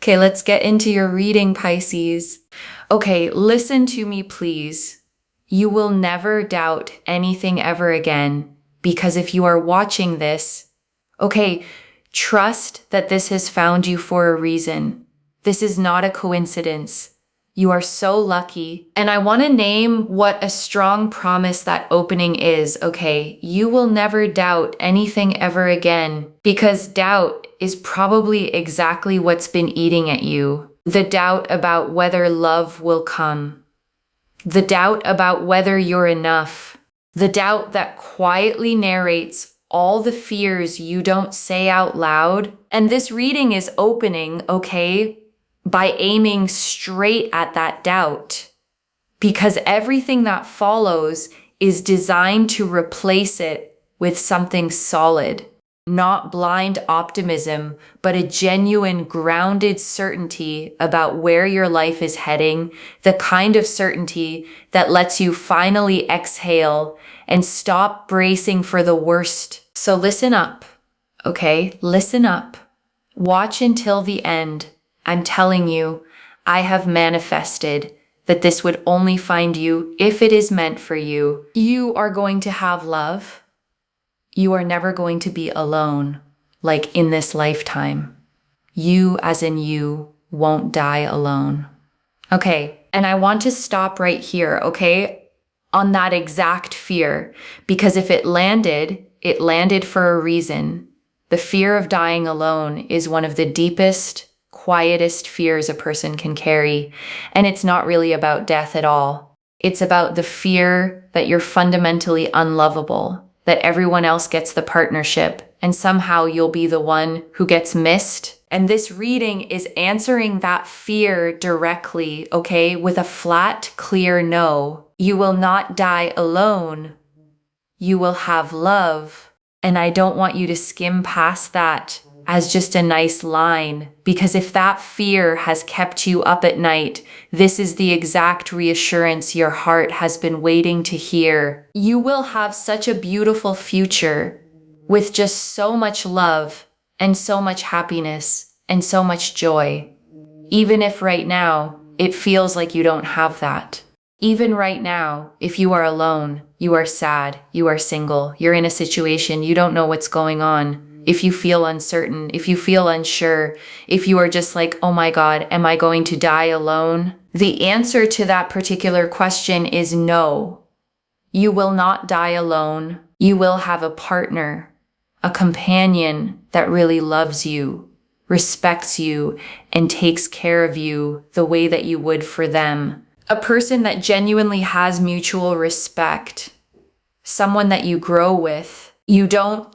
Okay, let's get into your reading, Pisces. Okay, listen to me, please. You will never doubt anything ever again, because if you are watching this, okay, trust that this has found you for a reason. This is not a coincidence. You are so lucky. And I want to name what a strong promise that opening is, okay? You will never doubt anything ever again, because doubt is probably exactly what's been eating at you. The doubt about whether love will come. The doubt about whether you're enough. The doubt that quietly narrates all the fears you don't say out loud. And this reading is opening, okay, by aiming straight at that doubt, because everything that follows is designed to replace it with something solid, not blind optimism, but a genuine grounded certainty about where your life is heading, the kind of certainty that lets you finally exhale and stop bracing for the worst. So listen up, okay? Listen up. Watch until the end. I'm telling you, I have manifested that this would only find you if it is meant for you. You are going to have love. You are never going to be alone, like in this lifetime. You, as in you, won't die alone. Okay, and I want to stop right here, okay, on that exact fear, because if it landed for a reason. The fear of dying alone is one of the deepest, quietest fears a person can carry, and it's not really about death at all. It's about the fear that you're fundamentally unlovable, that everyone else gets the partnership, and somehow you'll be the one who gets missed. And this reading is answering that fear directly, okay, with a flat, clear no. You will not die alone. You will have love. And I don't want you to skim past that as just a nice line, because if that fear has kept you up at night, this is the exact reassurance your heart has been waiting to hear. You will have such a beautiful future with just so much love and so much happiness and so much joy. Even if right now it feels like you don't have that. Even right now, if you are alone, you are sad, you are single, you're in a situation, you don't know what's going on. If you feel uncertain, if you feel unsure, if you are just like, oh my God, am I going to die alone? The answer to that particular question is no. You will not die alone. You will have a partner, a companion that really loves you, respects you, and takes care of you the way that you would for them. A person that genuinely has mutual respect. Someone that you grow with. You don't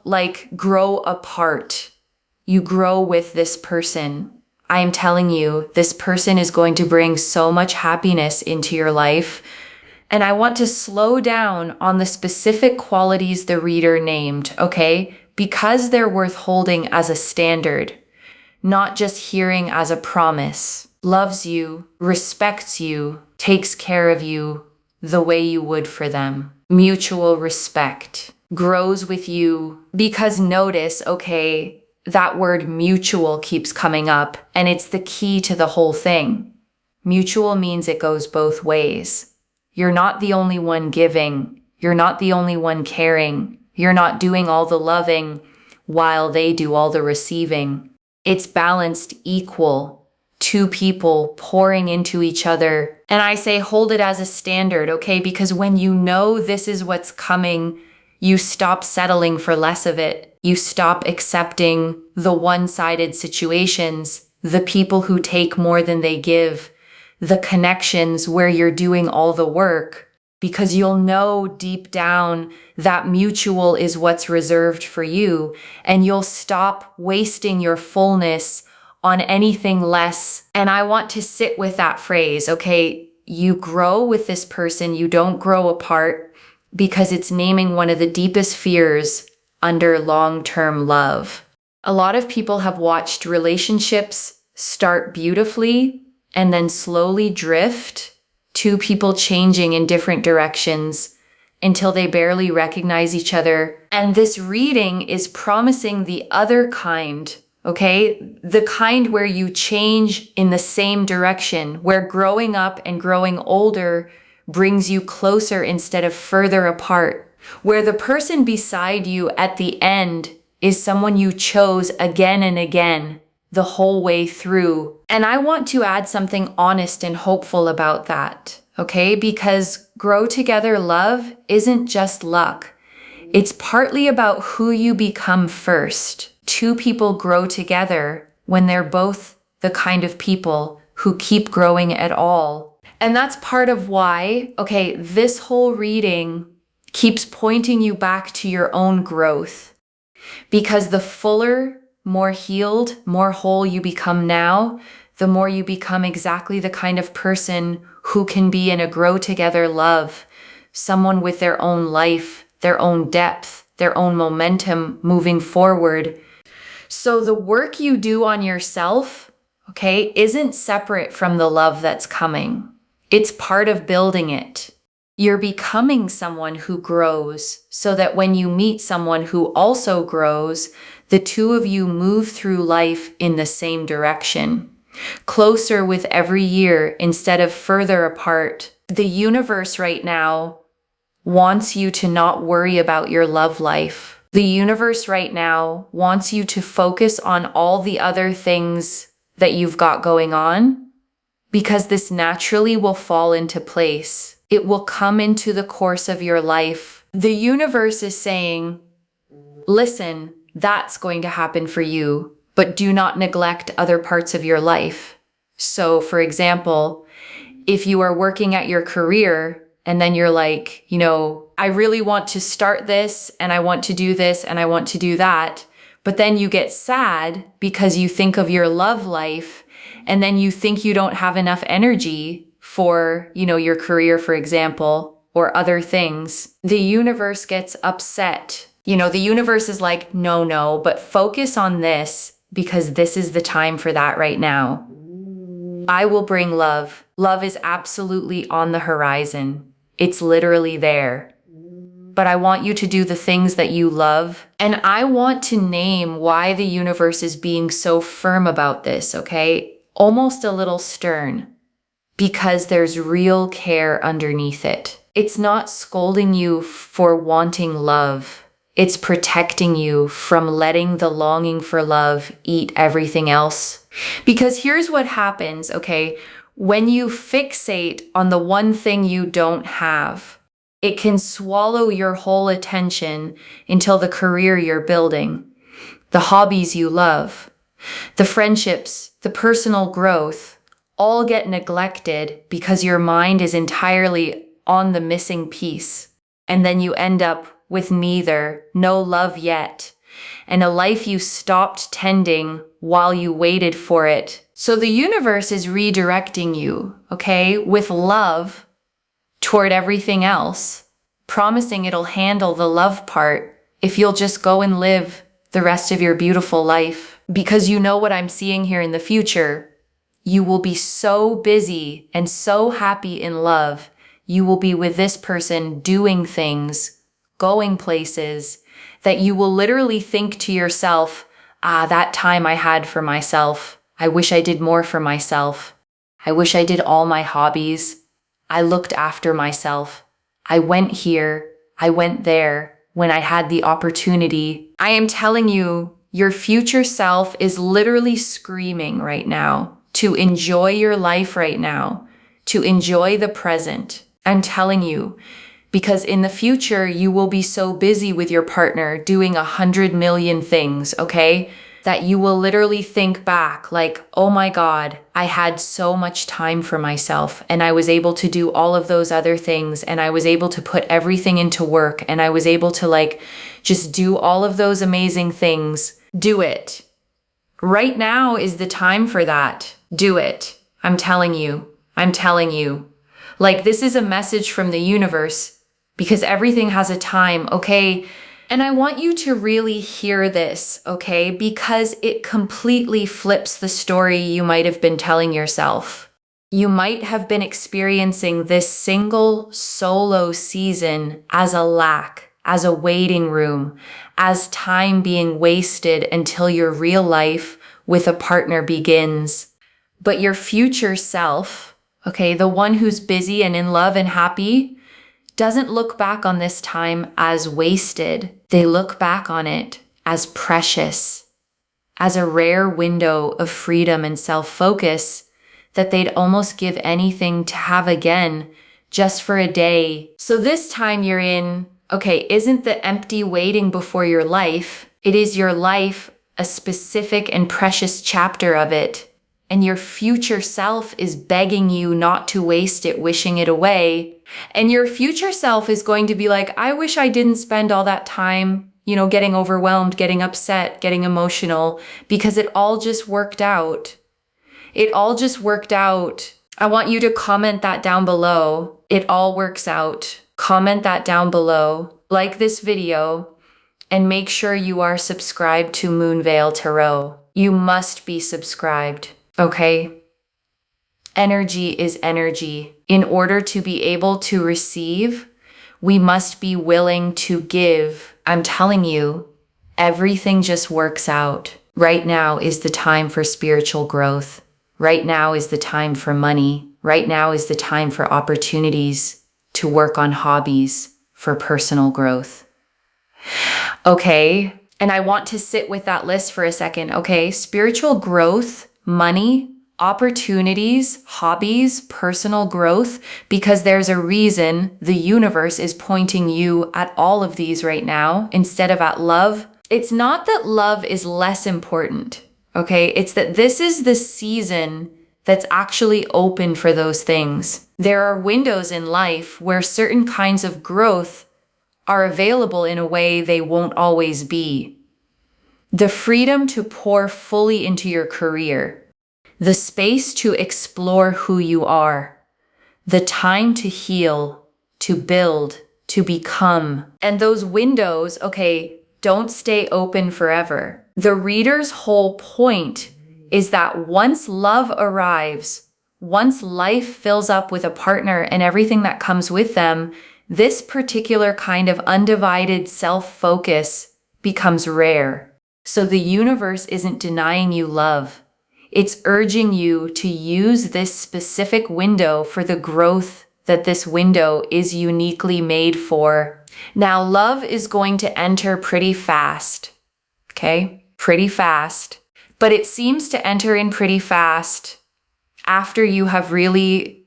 grow apart. You grow with this person. I am telling you, this person is going to bring so much happiness into your life. And I want to slow down on the specific qualities the reader named, okay? Because they're worth holding as a standard, not just hearing as a promise. Loves you, respects you, takes care of you the way you would for them. Mutual respect. Grows with you, because notice, okay, that word mutual keeps coming up, and it's the key to the whole thing. Mutual means it goes both ways. You're not the only one giving. You're not the only one caring. You're not doing all the loving while they do all the receiving. It's balanced, equal. Two people pouring into each other. And I say hold it as a standard, okay? Because when you know this is what's coming, you stop settling for less of it. You stop accepting the one-sided situations, the people who take more than they give, the connections where you're doing all the work, because you'll know deep down that mutual is what's reserved for you, and you'll stop wasting your fullness on anything less. And I want to sit with that phrase, okay? You grow with this person, you don't grow apart, because it's naming one of the deepest fears under long-term love. A lot of people have watched relationships start beautifully and then slowly drift, two people changing in different directions until they barely recognize each other. And this reading is promising the other kind okay? The kind where you change in the same direction, where growing up and growing older brings you closer instead of further apart, where the person beside you at the end is someone you chose again and again the whole way through. And I want to add something honest and hopeful about that, okay? Because grow together love isn't just luck. It's partly about who you become first. Two people grow together when they're both the kind of people who keep growing at all. And that's part of why, okay, this whole reading keeps pointing you back to your own growth. Because the fuller, more healed, more whole you become now, the more you become exactly the kind of person who can be in a grow together love, someone with their own life, their own depth, their own momentum moving forward. So the work you do on yourself, okay, isn't separate from the love that's coming. It's part of building it. You're becoming someone who grows so that when you meet someone who also grows, the two of you move through life in the same direction, closer with every year instead of further apart. The universe right now wants you to not worry about your love life. The universe right now wants you to focus on all the other things that you've got going on, because this naturally will fall into place. It will come into the course of your life. The universe is saying, listen, that's going to happen for you, but do not neglect other parts of your life. So, for example, if you are working at your career and then you're like, I really want to start this and I want to do this and I want to do that, but then you get sad because you think of your love life and then you think you don't have enough energy for, your career, for example, or other things. The universe gets upset. The universe is like, no, but focus on this because this is the time for that right now. I will bring love. Love is absolutely on the horizon. It's literally there. But I want you to do the things that you love. And I want to name why the universe is being so firm about this, okay? Almost a little stern. Because there's real care underneath it. It's not scolding you for wanting love. It's protecting you from letting the longing for love eat everything else. Because here's what happens, okay? When you fixate on the one thing you don't have, it can swallow your whole attention until the career you're building, the hobbies you love, the friendships, the personal growth, all get neglected because your mind is entirely on the missing piece. And then you end up with neither, no love yet, and a life you stopped tending while you waited for it. So the universe is redirecting you, okay, with love toward everything else, promising it'll handle the love part if you'll just go and live the rest of your beautiful life. Because you know what I'm seeing here in the future. You will be so busy and so happy in love. You will be with this person doing things, going places, that you will literally think to yourself, that time I had for myself. I wish I did more for myself. I wish I did all my hobbies. I looked after myself. I went here. I went there when I had the opportunity. I am telling you, your future self is literally screaming right now to enjoy your life right now, to enjoy the present. I'm telling you, because in the future, you will be so busy with your partner doing 100 million things, okay? That you will literally think back like, oh my God, I had so much time for myself and I was able to do all of those other things and I was able to put everything into work and I was able to just do all of those amazing things. Do it. Right now is the time for that. Do it. I'm telling you. I'm telling you. This is a message from the universe because everything has a time, okay? And I want you to really hear this, okay? Because it completely flips the story you might have been telling yourself. You might have been experiencing this single solo season as a lack, as a waiting room, as time being wasted until your real life with a partner begins. But your future self, okay, the one who's busy and in love and happy, doesn't look back on this time as wasted. They look back on it as precious, as a rare window of freedom and self-focus that they'd almost give anything to have again just for a day. So this time you're in, okay, isn't the empty waiting before your life. It is your life, a specific and precious chapter of it. And your future self is begging you not to waste it, wishing it away. And your future self is going to be like, I wish I didn't spend all that time, getting overwhelmed, getting upset, getting emotional, because it all just worked out. It all just worked out. I want you to comment that down below. It all works out. Comment that down below. Like this video and make sure you are subscribed to Moonveil Tarot. You must be subscribed, okay? Energy is energy. In order to be able to receive, we must be willing to give. I'm telling you, everything just works out. Right now is the time for spiritual growth. Right now is the time for money. Right now is the time for opportunities to work on hobbies for personal growth. Okay, and I want to sit with that list for a second, okay? Spiritual growth, money, opportunities, hobbies, personal growth, because there's a reason the universe is pointing you at all of these right now instead of at love. It's not that love is less important, okay? It's that this is the season that's actually open for those things. There are windows in life where certain kinds of growth are available in a way they won't always be. The freedom to pour fully into your career, the space to explore who you are, the time to heal, to build, to become. And those windows, okay, don't stay open forever. The reader's whole point is that once love arrives, once life fills up with a partner and everything that comes with them, this particular kind of undivided self-focus becomes rare. So the universe isn't denying you love. It's urging you to use this specific window for the growth that this window is uniquely made for. Now, love is going to enter pretty fast, okay? Pretty fast. But it seems to enter in pretty fast after you have really,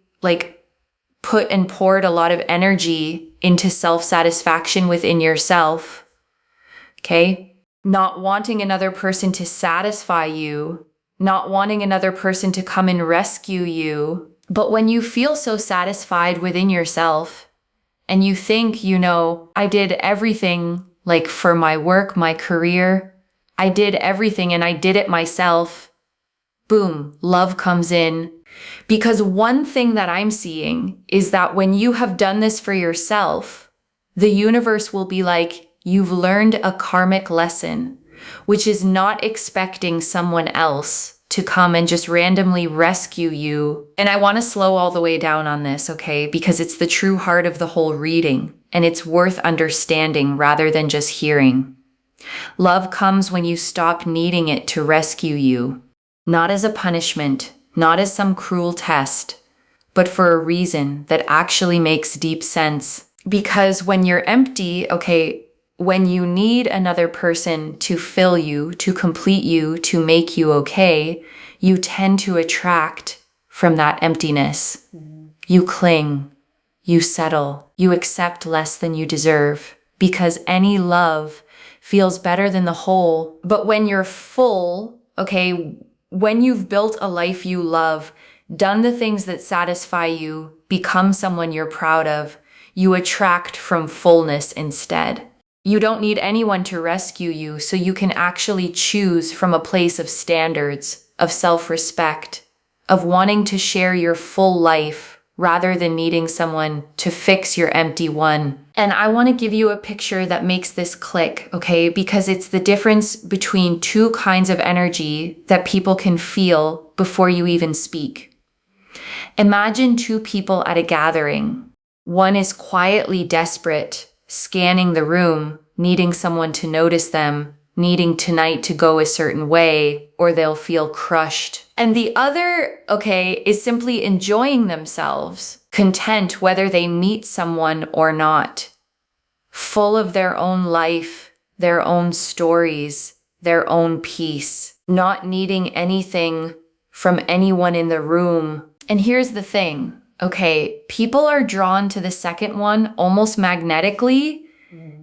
put and poured a lot of energy into self-satisfaction within yourself, okay? Not wanting another person to satisfy you, not wanting another person to come and rescue you. But when you feel so satisfied within yourself and you think, I did everything, for my work, my career, I did everything and I did it myself, boom, love comes in. Because one thing that I'm seeing is that when you have done this for yourself, the universe will be like, you've learned a karmic lesson, which is not expecting someone else to come and just randomly rescue you. And I want to slow all the way down on this, okay? Because it's the true heart of the whole reading, and it's worth understanding rather than just hearing. Love comes when you stop needing it to rescue you, not as a punishment, not as some cruel test, but for a reason that actually makes deep sense. Because when you're empty, okay, when you need another person to fill you, to complete you, to make you okay, you tend to attract from that emptiness. You cling, you settle, you accept less than you deserve, because any love feels better than the whole. But when you're full, okay, when you've built a life you love, done the things that satisfy you, become someone you're proud of, you attract from fullness instead. You don't need anyone to rescue you, so you can actually choose from a place of standards, of self-respect, of wanting to share your full life rather than needing someone to fix your empty one. And I want to give you a picture that makes this click, okay? Because it's the difference between two kinds of energy that people can feel before you even speak. Imagine two people at a gathering. One is quietly desperate, scanning the room, needing someone to notice them, needing tonight to go a certain way, or they'll feel crushed. And the other, is simply enjoying themselves, content whether they meet someone or not, full of their own life, their own stories, their own peace, not needing anything from anyone in the room. And here's the thing, people are drawn to the second one almost magnetically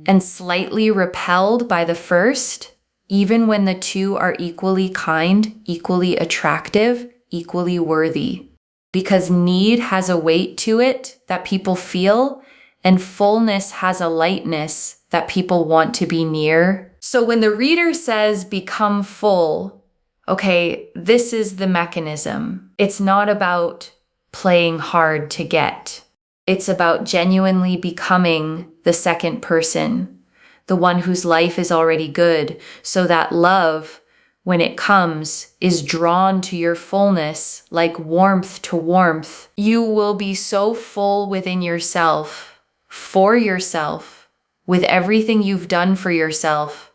and slightly repelled by the first, even when the two are equally kind, equally attractive, equally worthy. Because need has a weight to it that people feel, and fullness has a lightness that people want to be near. So when the reader says become full, this is the mechanism. It's not about playing hard to get. It's about genuinely becoming the second person, the one whose life is already good, so that love, when it comes, is drawn to your fullness like warmth to warmth. You will be so full within yourself, for yourself, with everything you've done for yourself,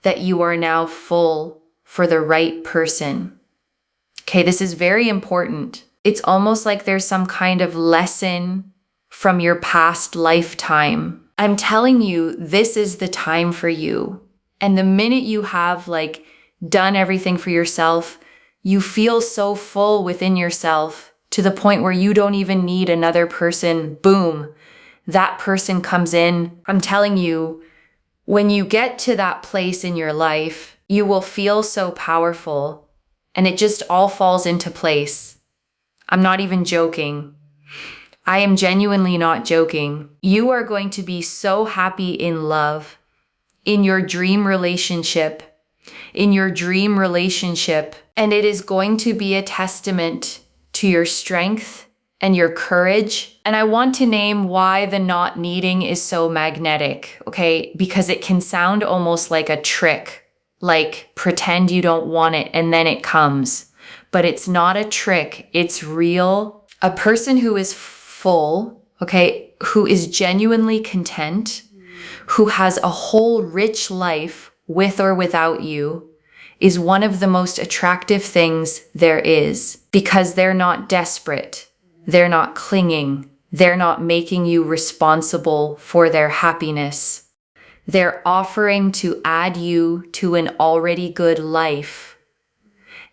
that you are now full for the right person. This is very important. It's almost like there's some kind of lesson from your past lifetime. I'm telling you, this is the time for you. And the minute you have done everything for yourself, you feel so full within yourself to the point where you don't even need another person. Boom, that person comes in. I'm telling you, when you get to that place in your life, you will feel so powerful and it just all falls into place. I'm not even joking. I am genuinely not joking. You are going to be so happy in love, in your dream relationship, and it is going to be a testament to your strength and your courage. And I want to name why the not needing is so magnetic, because it can sound almost like a trick, like pretend you don't want it and then it comes. But it's not a trick, it's real. A person who is full, who is genuinely content, who has a whole rich life with or without you, is one of the most attractive things there is, because they're not desperate, they're not clinging, they're not making you responsible for their happiness. They're offering to add you to an already good life.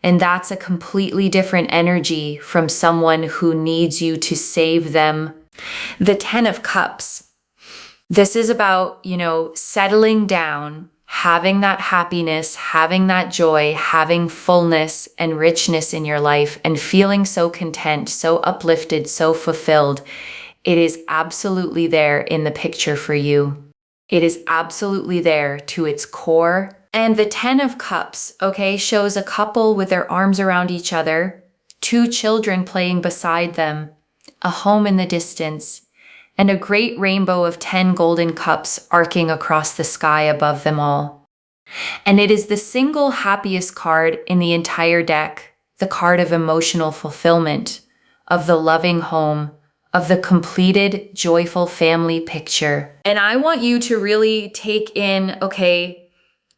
And that's a completely different energy from someone who needs you to save them. The 10 of Cups. This is about, settling down, having that happiness, having that joy, having fullness and richness in your life, and feeling so content, so uplifted, so fulfilled. It is absolutely there in the picture for you. It is absolutely there to its core. And the 10 of Cups, shows a couple with their arms around each other, 2 children playing beside them, a home in the distance, and a great rainbow of 10 golden cups arcing across the sky above them all. And it is the single happiest card in the entire deck, the card of emotional fulfillment, of the loving home, of the completed, joyful family picture. And I want you to really take in,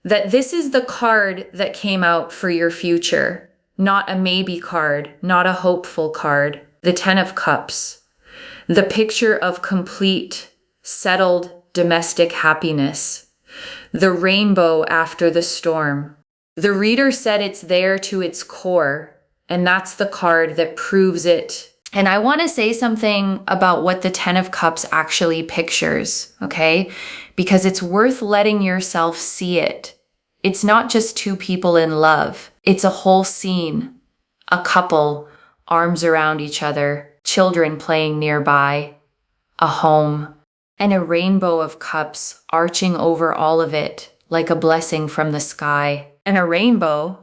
that this is the card that came out for your future, not a maybe card, not a hopeful card. The 10 of Cups, the picture of complete, settled domestic happiness, the rainbow after the storm. The reader said it's there to its core, and that's the card that proves it. And I want to say something about what the 10 of Cups actually pictures, because it's worth letting yourself see it. It's not just 2 people in love. It's a whole scene. A couple, arms around each other, children playing nearby, a home, and a rainbow of cups arching over all of it like a blessing from the sky. And a rainbow,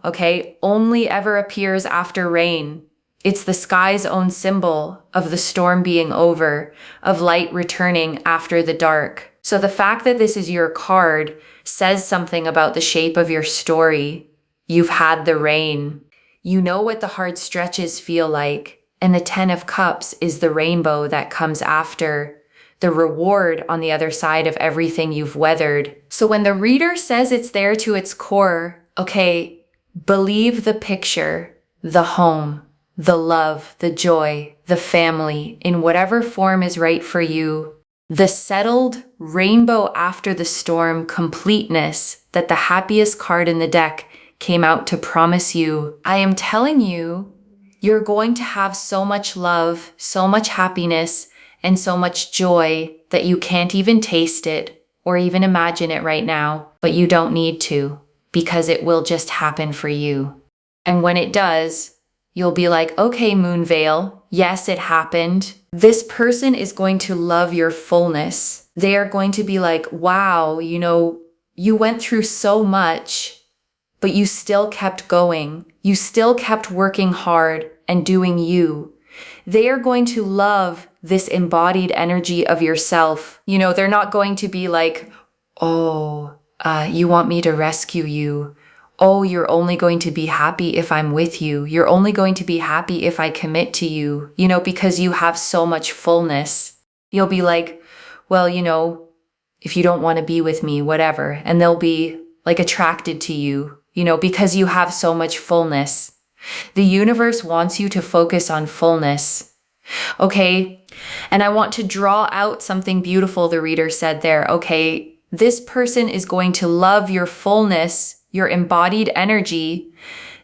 only ever appears after rain. It's the sky's own symbol of the storm being over, of light returning after the dark. So the fact that this is your card says something about the shape of your story. You've had the rain. You know what the hard stretches feel like. And the 10 of Cups is the rainbow that comes after. the reward on the other side of everything you've weathered. So when the reader says it's there to its core, okay, believe the picture, the home, the love, the joy, the family, in whatever form is right for you. The settled rainbow after the storm completeness that the happiest card in the deck came out to promise you. I am telling you, you're going to have so much love, so much happiness, and so much joy that you can't even taste it or even imagine it right now, but you don't need to, because it will just happen for you. And when it does, you'll be like, okay, Moonveil, yes, it happened. This person is going to love your fullness. They are going to be like, wow, you went through so much, but you still kept going. You still kept working hard and doing you. They are going to love this embodied energy of yourself. They're not going to be like, oh, you want me to rescue you. Oh, you're only going to be happy if I'm with you. You're only going to be happy if I commit to you, because you have so much fullness. You'll be like, well, if you don't want to be with me, whatever. And they'll be like attracted to you, because you have so much fullness. The universe wants you to focus on fullness. Okay. And I want to draw out something beautiful the reader said there. Okay. This person is going to love your fullness, your embodied energy,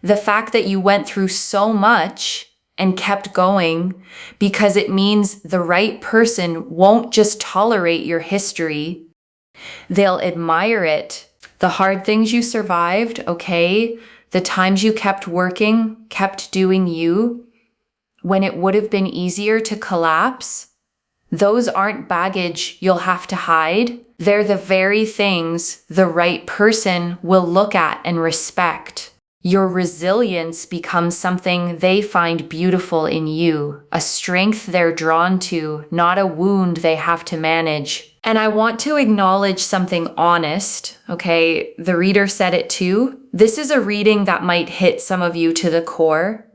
the fact that you went through so much and kept going, because it means the right person won't just tolerate your history. They'll admire it. The hard things you survived, okay? The times you kept working, kept doing you, when it would have been easier to collapse, those aren't baggage you'll have to hide. They're the very things the right person will look at and respect. Your resilience becomes something they find beautiful in you, a strength they're drawn to, not a wound they have to manage. And I want to acknowledge something honest, okay? The reader said it too. This is a reading that might hit some of you to the core,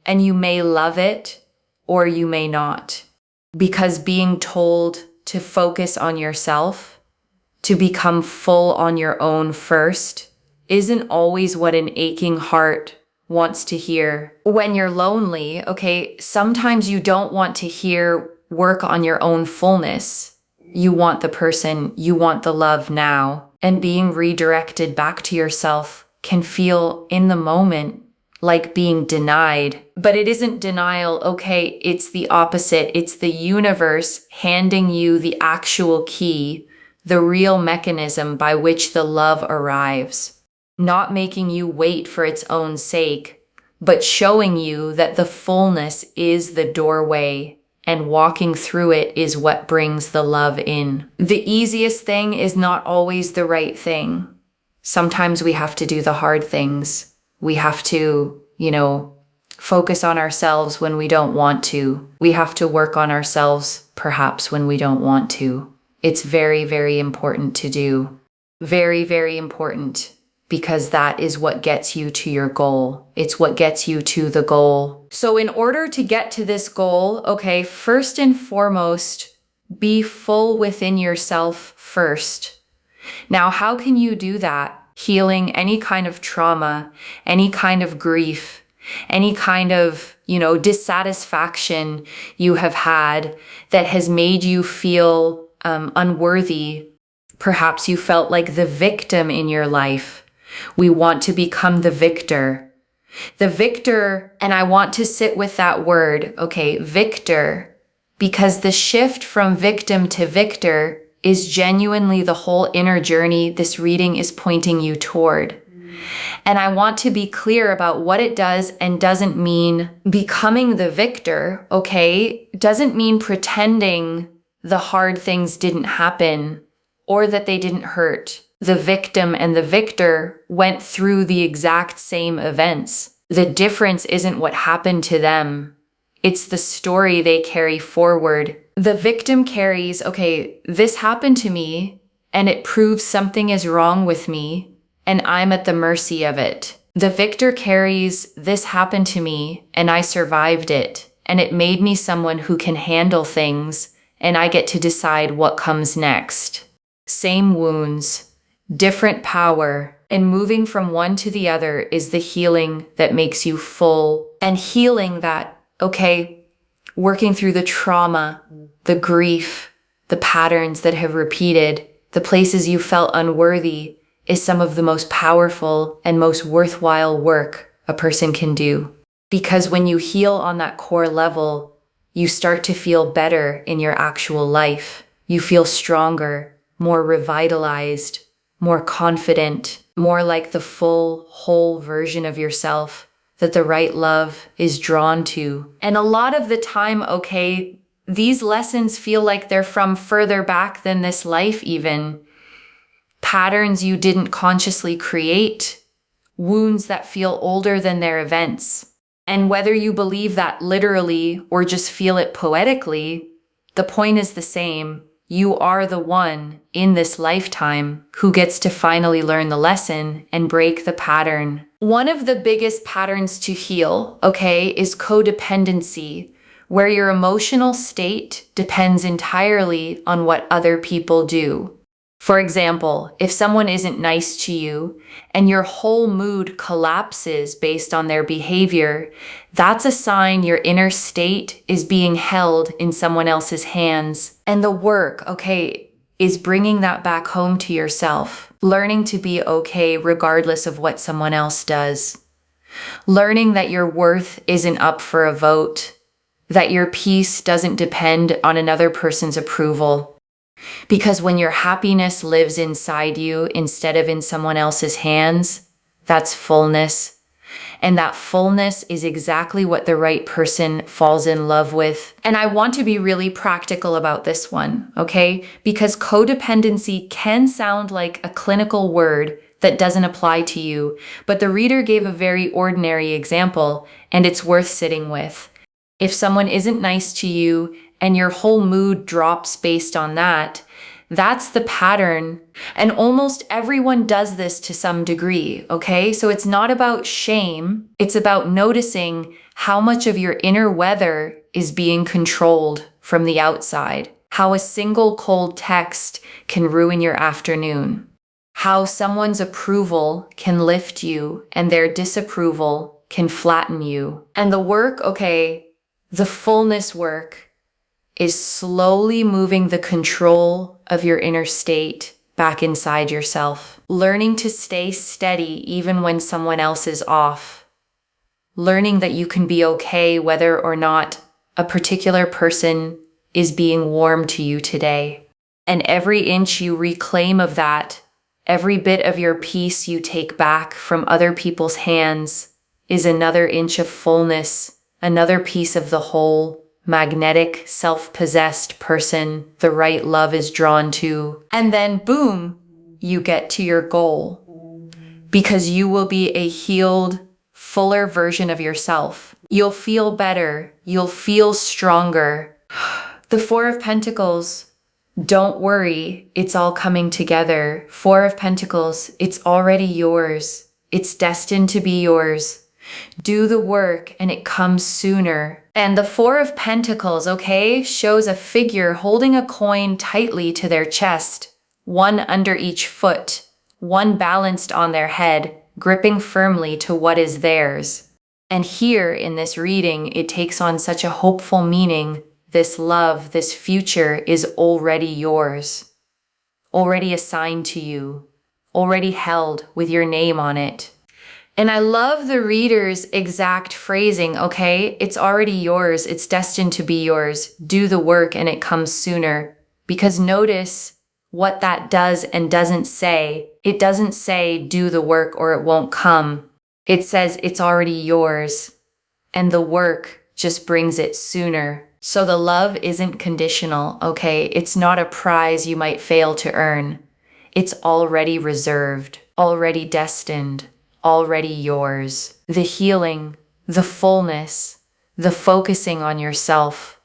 and you may love it or you may not. Because being told to focus on yourself, to become full on your own first, isn't always what an aching heart wants to hear. When you're lonely, okay, sometimes you don't want to hear work on your own fullness. You want the person, you want the love now. And being redirected back to yourself can feel in the moment like being denied. But it isn't denial, okay, it's the opposite. It's the universe handing you the actual key, the real mechanism by which the love arrives. Not making you wait for its own sake, but showing you that the fullness is the doorway and walking through it is what brings the love in. The easiest thing is not always the right thing. Sometimes we have to do the hard things. We have to, focus on ourselves when we don't want to. We have to work on ourselves perhaps when we don't want to. It's very, very important to do. Very, very important. Because that is what gets you to your goal. It's what gets you to the goal. So in order to get to this goal, okay, first and foremost, be full within yourself first. Now, how can you do that? Healing any kind of trauma, any kind of grief, any kind of, dissatisfaction you have had that has made you feel unworthy. Perhaps you felt like the victim in your life. We want to become the victor. The victor, and I want to sit with that word, okay, victor, because the shift from victim to victor is genuinely the whole inner journey this reading is pointing you toward. And I want to be clear about what it does and doesn't mean becoming the victor, okay? Doesn't mean pretending the hard things didn't happen or that they didn't hurt. The victim and the victor went through the exact same events. The difference isn't what happened to them. It's the story they carry forward. The victim carries, okay, this happened to me and it proves something is wrong with me and I'm at the mercy of it. The victor carries, this happened to me and I survived it and it made me someone who can handle things and I get to decide what comes next. Same wounds, different power, and moving from one to the other is the healing that makes you full. And healing that, working through the trauma, the grief, the patterns that have repeated, the places you felt unworthy, is some of the most powerful and most worthwhile work a person can do. Because when you heal on that core level, you start to feel better in your actual life. You feel stronger, more revitalized, more confident, more like the full, whole version of yourself that the right love is drawn to. And a lot of the time, these lessons feel like they're from further back than this life even. Patterns you didn't consciously create, wounds that feel older than their events. And whether you believe that literally or just feel it poetically, the point is the same. You are the one in this lifetime who gets to finally learn the lesson and break the pattern. One of the biggest patterns to heal, is codependency, where your emotional state depends entirely on what other people do. For example, if someone isn't nice to you and your whole mood collapses based on their behavior, that's a sign your inner state is being held in someone else's hands. And the work, is bringing that back home to yourself, learning to be okay regardless of what someone else does, learning that your worth isn't up for a vote, that your peace doesn't depend on another person's approval. Because when your happiness lives inside you instead of in someone else's hands, that's fullness. And that fullness is exactly what the right person falls in love with. And I want to be really practical about this one, Because codependency can sound like a clinical word that doesn't apply to you, but the reader gave a very ordinary example, and it's worth sitting with. If someone isn't nice to you and your whole mood drops based on that, that's the pattern. And almost everyone does this to some degree, So it's not about shame. It's about noticing how much of your inner weather is being controlled from the outside. How a single cold text can ruin your afternoon. How someone's approval can lift you and their disapproval can flatten you. And the work, the fullness work, is slowly moving the control of your inner state back inside yourself. Learning to stay steady even when someone else is off. Learning that you can be okay whether or not a particular person is being warm to you today. And every inch you reclaim of that, every bit of your peace you take back from other people's hands, is another inch of fullness, another piece of the whole, magnetic, self-possessed person the right love is drawn to. And then boom, you get to your goal. Because you will be a healed, fuller version of yourself. You'll feel better. You'll feel stronger. The Four of Pentacles. Don't worry, it's all coming together. Four of Pentacles, it's already yours. It's destined to be yours. Do the work and it comes sooner. And the Four of Pentacles, shows a figure holding a coin tightly to their chest, one under each foot, one balanced on their head, gripping firmly to what is theirs. And here in this reading, it takes on such a hopeful meaning. This love, this future is already yours, already assigned to you, already held with your name on it. And I love the reader's exact phrasing, It's already yours. It's destined to be yours. Do the work and it comes sooner. Because notice what that does and doesn't say. It doesn't say do the work or it won't come. It says it's already yours. And the work just brings it sooner. So the love isn't conditional, It's not a prize you might fail to earn. It's already reserved, already destined. Already yours. The healing, the fullness, the focusing on yourself,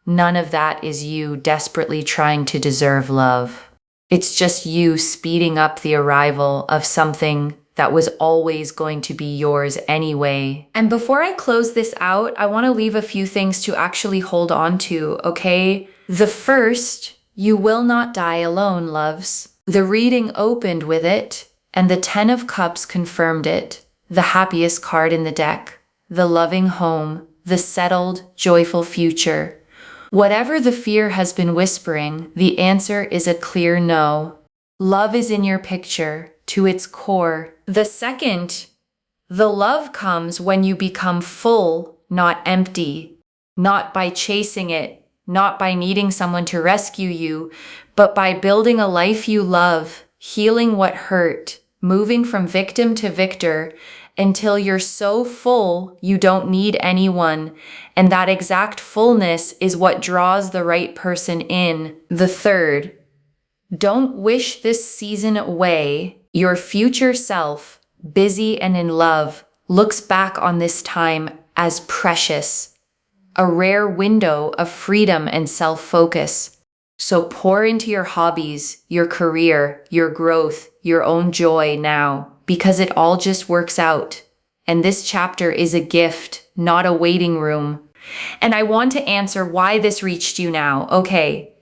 none of that is you desperately trying to deserve love. It's just you speeding up the arrival of something that was always going to be yours anyway. And before I close this out, I want to leave a few things to actually hold on to, okay? The first, you will not die alone, loves. The reading opened with it, and the 10 of Cups confirmed it. The happiest card in the deck, the loving home, the settled, joyful future. Whatever the fear has been whispering, the answer is a clear no. Love is in your picture, to its core. The second, the love comes when you become full, not empty. Not by chasing it, not by needing someone to rescue you, but by building a life you love, healing what hurt, moving from victim to victor, until you're so full you don't need anyone, and that exact fullness is what draws the right person in. The third, don't wish this season away. Your future self, busy and in love, looks back on this time as precious, a rare window of freedom and self-focus. So pour into your hobbies, your career, your growth, your own joy now, because it all just works out. And this chapter is a gift, not a waiting room. And I want to answer why this reached you now, okay?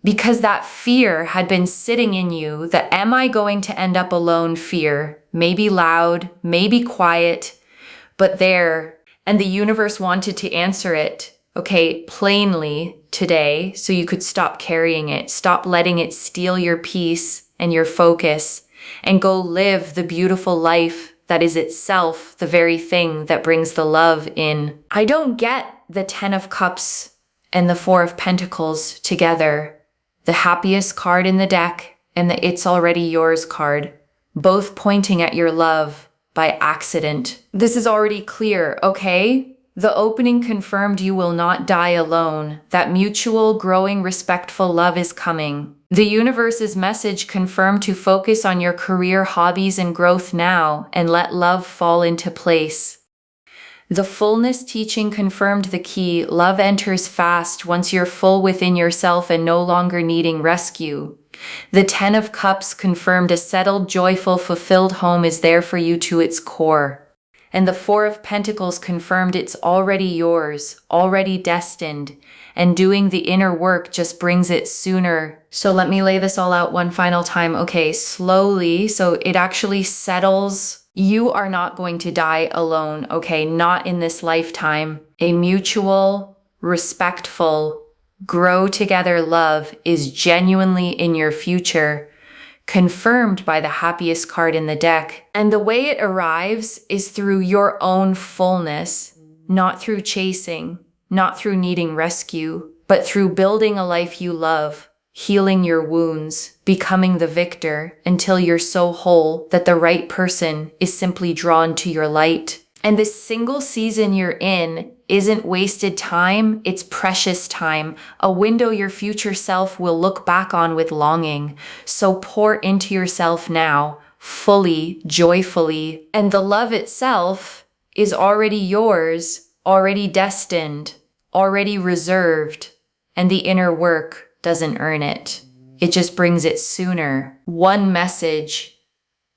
Because that fear had been sitting in you, the am I going to end up alone fear, maybe loud, maybe quiet, but there, and the universe wanted to answer it, okay, plainly today, so you could stop carrying it, stop letting it steal your peace and your focus, and go live the beautiful life that is itself the very thing that brings the love in. I don't get the 10 of Cups and the 4 of Pentacles together. The happiest card in the deck and the it's already yours card, both pointing at your love by accident. This is already clear, okay? The opening confirmed you will not die alone. That mutual, growing, respectful love is coming. The universe's message confirmed to focus on your career, hobbies, and growth now, and let love fall into place. The fullness teaching confirmed the key. Love enters fast once you're full within yourself and no longer needing rescue. The 10 of Cups confirmed a settled, joyful, fulfilled home is there for you to its core. And the 4 of Pentacles confirmed it's already yours, already destined, and doing the inner work just brings it sooner. So let me lay this all out one final time. Okay, slowly, so it actually settles. You are not going to die alone, okay? Not in this lifetime. A mutual, respectful, grow together love is genuinely in your future, confirmed by the happiest card in the deck. And the way it arrives is through your own fullness, not through chasing, not through needing rescue, but through building a life you love, healing your wounds, becoming the victor until you're so whole that the right person is simply drawn to your light. And this single season you're in isn't wasted time, it's precious time, a window your future self will look back on with longing. So pour into yourself now, fully, joyfully, and the love itself is already yours, already destined, already reserved, and the inner work doesn't earn it. It just brings it sooner. One message: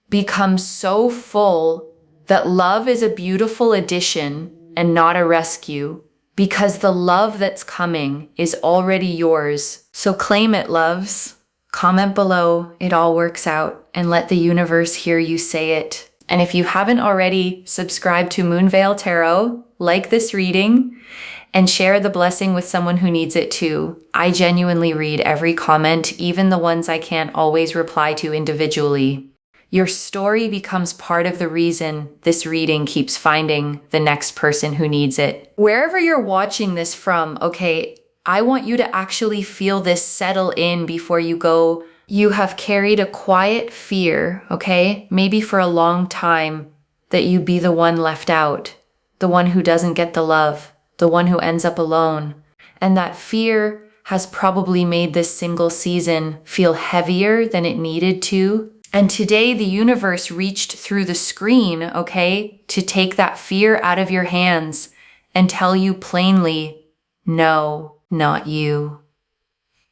become so full that love is a beautiful addition and not a rescue, because the love that's coming is already yours. So claim it, loves. Comment below, it all works out, and let the universe hear you say it. And if you haven't already, subscribe to Moonveil Tarot, like this reading, and share the blessing with someone who needs it too. I genuinely read every comment, even the ones I can't always reply to individually. Your story becomes part of the reason this reading keeps finding the next person who needs it. Wherever you're watching this from, okay, I want you to actually feel this settle in before you go. You have carried a quiet fear, okay, maybe for a long time, that you be the one left out, the one who doesn't get the love, the one who ends up alone. And that fear has probably made this single season feel heavier than it needed to. And today the universe reached through the screen, okay, to take that fear out of your hands and tell you plainly, no, not you.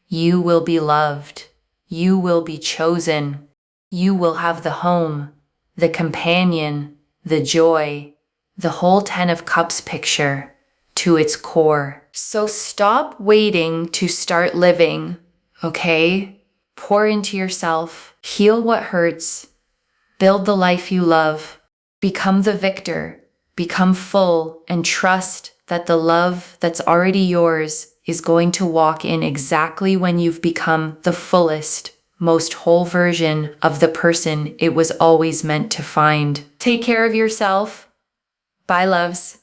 You will be loved. You will be chosen. You will have the home, the companion, the joy, the whole 10 of Cups picture to its core. So stop waiting to start living, okay? Pour into yourself, heal what hurts, build the life you love, become the victor, become full, and trust that the love that's already yours is going to walk in exactly when you've become the fullest, most whole version of the person it was always meant to find. Take care of yourself. Bye, loves.